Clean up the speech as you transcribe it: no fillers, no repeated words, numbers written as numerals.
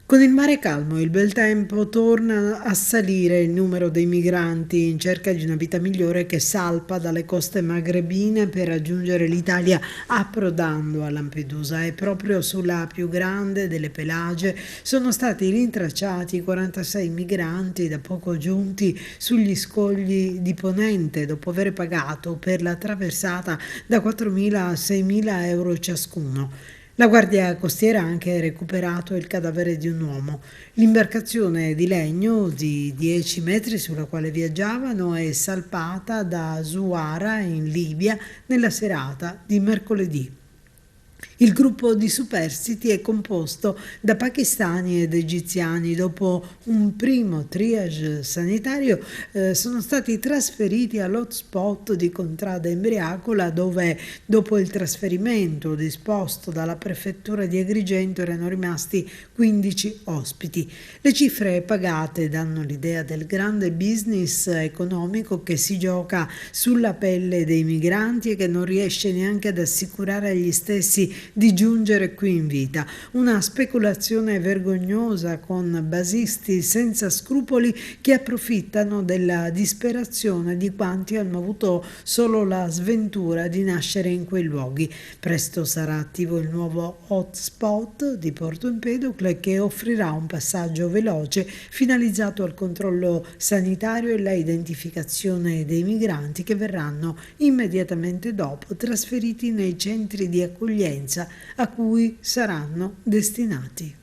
Con il mare calmo e il bel tempo torna a salire il numero dei migranti in cerca di una vita migliore che salpa dalle coste magrebine per raggiungere l'Italia approdando a Lampedusa e proprio sulla più grande delle Pelagie sono stati rintracciati 46 migranti da poco giunti sugli scogli di Ponente dopo aver pagato per la traversata da 4.000 a 6.000 euro ciascuno. La Guardia Costiera ha anche recuperato il cadavere di un uomo. L'imbarcazione di legno di 10 metri sulla quale viaggiavano è salpata da Zuwara in Libia nella serata di mercoledì. Il gruppo di superstiti è composto da pakistani ed egiziani. Dopo un primo triage sanitario sono stati trasferiti all'hotspot di Contrada Imbriacola dove dopo il trasferimento disposto dalla prefettura di Agrigento erano rimasti 15 ospiti. Le cifre pagate danno l'idea del grande business economico che si gioca sulla pelle dei migranti e che non riesce neanche ad assicurare agli stessi di giungere qui in vita. Una speculazione vergognosa con basisti senza scrupoli che approfittano della disperazione di quanti hanno avuto solo la sventura di nascere in quei luoghi. Presto sarà attivo il nuovo hotspot di Porto Empedocle che offrirà un passaggio veloce finalizzato al controllo sanitario e la identificazione dei migranti che verranno immediatamente dopo trasferiti nei centri di accoglienza a cui saranno destinati.